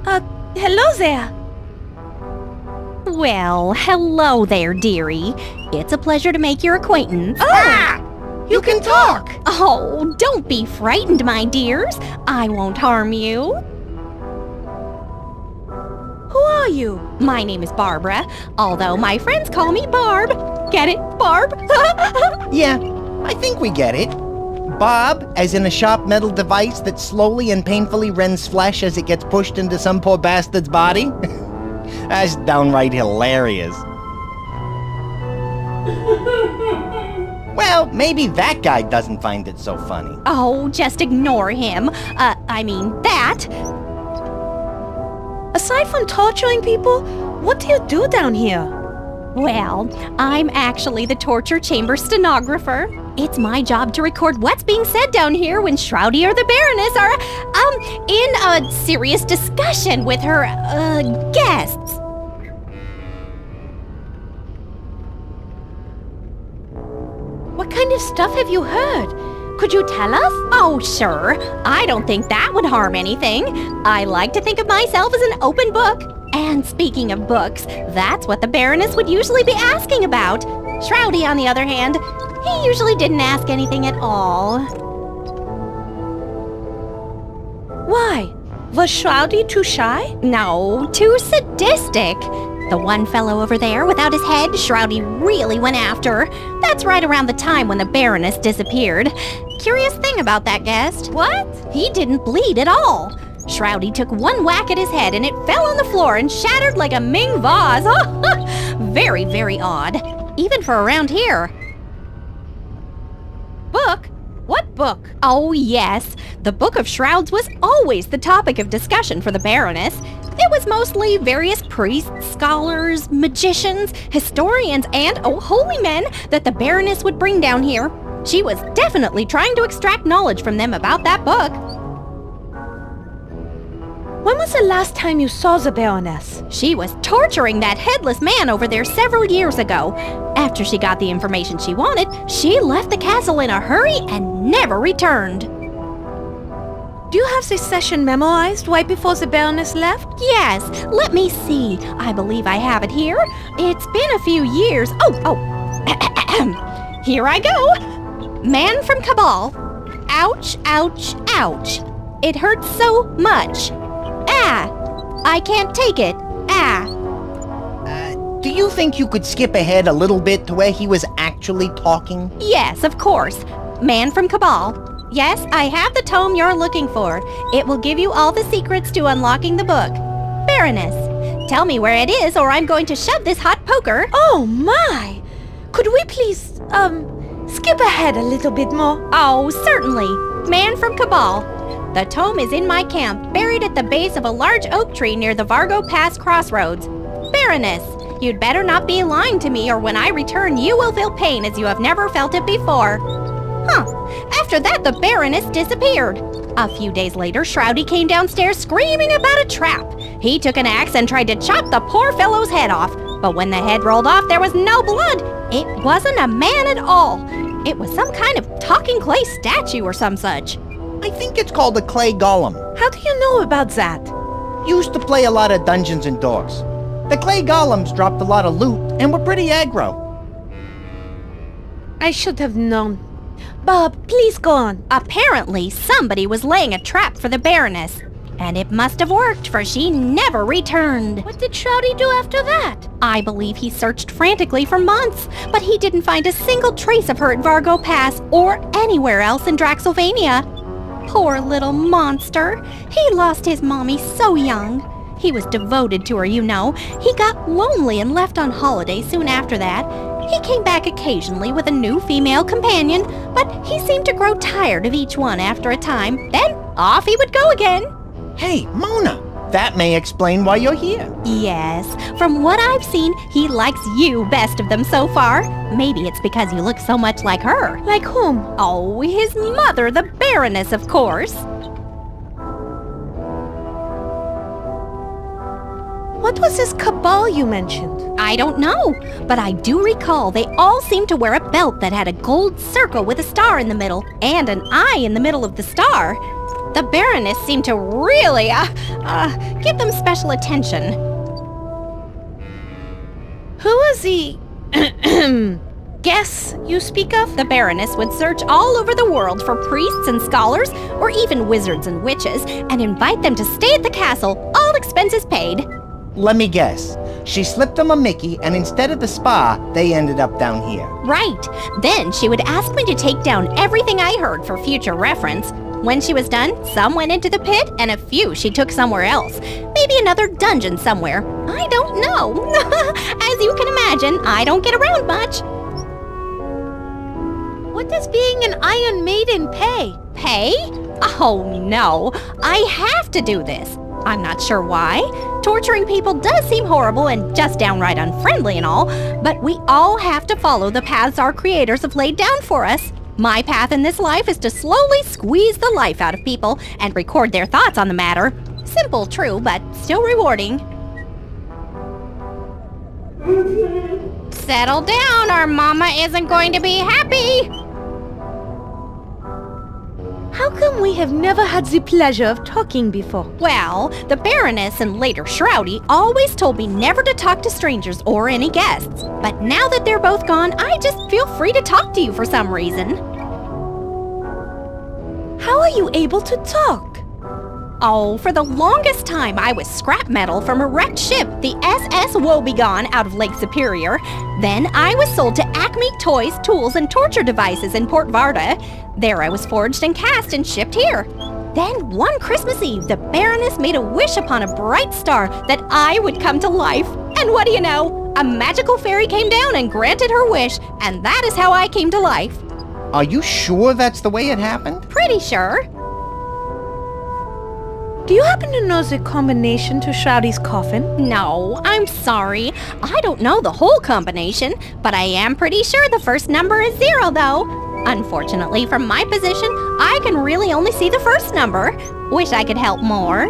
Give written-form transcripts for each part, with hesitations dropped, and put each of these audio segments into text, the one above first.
Hello there. Well, hello there, dearie. It's a pleasure to make your acquaintance. You can talk! Oh, don't be frightened, my dears. I won't harm you. Who are you? My name is Barbara, although my friends call me Barb. Get it, Barb? Yeah, I think we get it. Bob, as in a sharp metal device that slowly and painfully rends flesh as it gets pushed into some poor bastard's body? That's downright hilarious. Well, maybe that guy doesn't find it so funny. Oh, just ignore him. That. Aside from torturing people, what do you do down here? Well, I'm actually the torture chamber stenographer. It's my job to record what's being said down here when Shroudy or the Baroness are, in a serious discussion with her, guests. What kind of stuff have you heard? Could you tell us? Oh, sure. I don't think that would harm anything. I like to think of myself as an open book. And speaking of books, that's what the Baroness would usually be asking about. Shroudy, on the other hand, he usually didn't ask anything at all. Why? Was Shroudy too shy? No, too sadistic. The one fellow over there without his head, Shroudy really went after. That's right around the time when the Baroness disappeared. Curious thing about that guest. What? He didn't bleed at all. Shroudy took one whack at his head and it fell on the floor and shattered like a Ming vase. Very, very odd. Even for around here. Book? What book? Oh, yes. The Book of Shrouds was always the topic of discussion for the Baroness. It was mostly various priests, scholars, magicians, historians, and, holy men that the Baroness would bring down here. She was definitely trying to extract knowledge from them about that book. When was the last time you saw the Baroness? She was torturing that headless man over there several years ago. After she got the information she wanted, she left the castle in a hurry and never returned. Do you have this session memorized right before the Baroness left? Yes, let me see. I believe I have it here. It's been a few years. Here I go. Man from Cabal. Ouch, ouch, ouch. It hurts so much. I can't take it. Do you think you could skip ahead a little bit to where he was actually talking? Yes, of course. Man from Cabal. Yes, I have the tome you're looking for. It will give you all the secrets to unlocking the book. Baroness, tell me where it is or I'm going to shove this hot poker. Oh my! Could we please, skip ahead a little bit more? Oh, certainly. Man from Cabal. The tome is in my camp, buried at the base of a large oak tree near the Vargo Pass crossroads. Baroness, you'd better not be lying to me or when I return you will feel pain as you have never felt it before. After that, the Baroness disappeared. A few days later, Shroudy came downstairs screaming about a trap. He took an axe and tried to chop the poor fellow's head off. But when the head rolled off, there was no blood. It wasn't a man at all. It was some kind of talking clay statue or some such. I think it's called a clay golem. How do you know about that? Used to play a lot of Dungeons and Doors. The clay golems dropped a lot of loot and were pretty aggro. I should have known. Bob, please go on. Apparently, somebody was laying a trap for the Baroness. And it must have worked, for she never returned. What did Shroudy do after that? I believe he searched frantically for months, but he didn't find a single trace of her at Vargo Pass or anywhere else in Draxylvania. Poor little monster. He lost his mommy so young. He was devoted to her, you know. He got lonely and left on holiday soon after that. He came back occasionally with a new female companion, but he seemed to grow tired of each one after a time. Then off he would go again. Hey, Mona, that may explain why you're here. Yes, from what I've seen, he likes you best of them so far. Maybe it's because you look so much like her. Like whom? Oh, his mother, the Baroness, of course. What was this cabal you mentioned? I don't know, but I do recall they all seemed to wear a belt that had a gold circle with a star in the middle and an eye in the middle of the star. The Baroness seemed to really, give them special attention. Who was the guess you speak of? The Baroness would search all over the world for priests and scholars, or even wizards and witches, and invite them to stay at the castle, all expenses paid. Let me guess. She slipped them a Mickey, and instead of the spa, they ended up down here. Right. Then she would ask me to take down everything I heard for future reference. When she was done, some went into the pit, and a few she took somewhere else. Maybe another dungeon somewhere. I don't know. As you can imagine, I don't get around much. What does being an Iron Maiden pay? Pay? Oh no, I have to do this. I'm not sure why. Torturing people does seem horrible and just downright unfriendly and all, but we all have to follow the paths our creators have laid down for us. My path in this life is to slowly squeeze the life out of people and record their thoughts on the matter. Simple, true, but still rewarding. Settle down, or Mama isn't going to be happy. How come we have never had the pleasure of talking before? Well, the Baroness and later Shroudy always told me never to talk to strangers or any guests. But now that they're both gone, I just feel free to talk to you for some reason. How are you able to talk? Oh, for the longest time I was scrap metal from a wrecked ship, the SS Woebegone out of Lake Superior. Then I was sold to Acme Toys, Tools, and Torture Devices in Port Varda. There I was forged and cast and shipped here. Then one Christmas Eve, the Baroness made a wish upon a bright star that I would come to life. And what do you know? A magical fairy came down and granted her wish, and that is how I came to life. Are you sure that's the way it happened? Pretty sure. Do you happen to know the combination to Shroudy's coffin? No, I'm sorry. I don't know the whole combination, but I am pretty sure the first number is 0, though. Unfortunately, from my position, I can really only see the first number. Wish I could help more.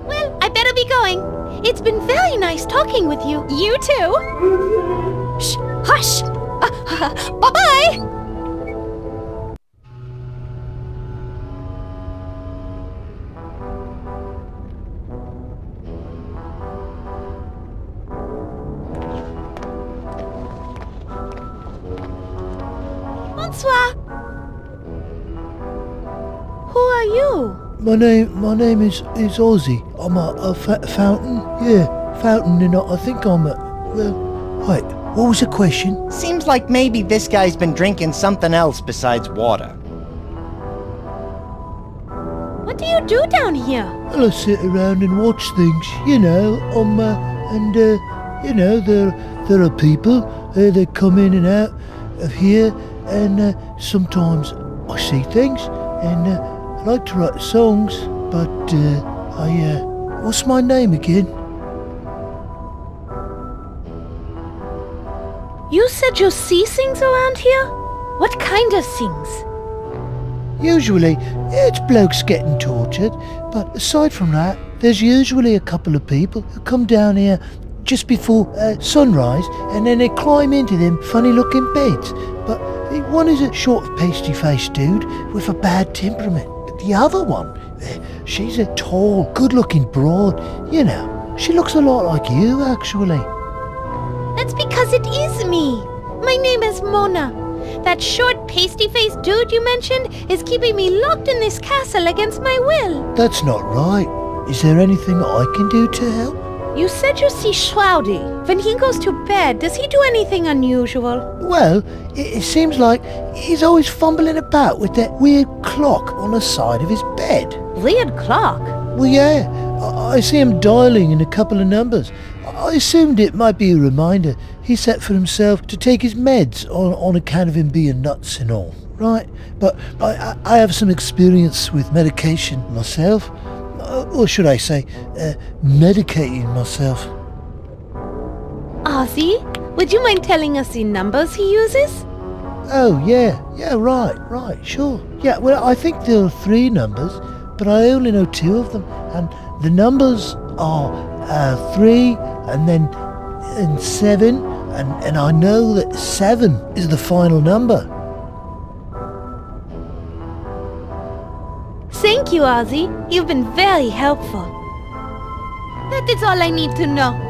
Well, I better be going. It's been very nice talking with you. You too. Shh, hush. Bye-bye. Bonsoir. Who are you? My name is Ozzy. I'm a fountain. Yeah, fountain, and I think I'm a... Well, wait, what was the question? Seems like maybe this guy's been drinking something else besides water. What do you do down here? Well, I sit around and watch things, you know, you know, there are people that come in and out of here, and sometimes I see things, and I like to write songs, but what's my name again? You said you see things around here? What kind of things? Usually, it's blokes getting tortured, but aside from that, there's usually a couple of people who come down here just before sunrise, and then they climb into them funny-looking beds. But one is a short, pasty-faced dude with a bad temperament. The other one, she's a tall, good-looking broad. You know, she looks a lot like you, actually. That's because it is me. My name is Mona. That short, pasty-faced dude you mentioned is keeping me locked in this castle against my will. That's not right. Is there anything I can do to help? You said you see Shroudy. When he goes to bed, does he do anything unusual? Well, it seems like he's always fumbling about with that weird clock on the side of his bed. Weird clock? Well, yeah. I see him dialing in a couple of numbers. I assumed it might be a reminder he set for himself to take his meds on account of him being nuts and all, right? But I have some experience with medication myself. Or should I say, medicating myself. Ozzy, would you mind telling us the numbers he uses? Oh, yeah, right, sure. Yeah, well, I think there are 3 numbers, but I only know 2 of them. And the numbers are 3 and 7, and I know that 7 is the final number. Thank you, Ozzy. You've been very helpful. That is all I need to know.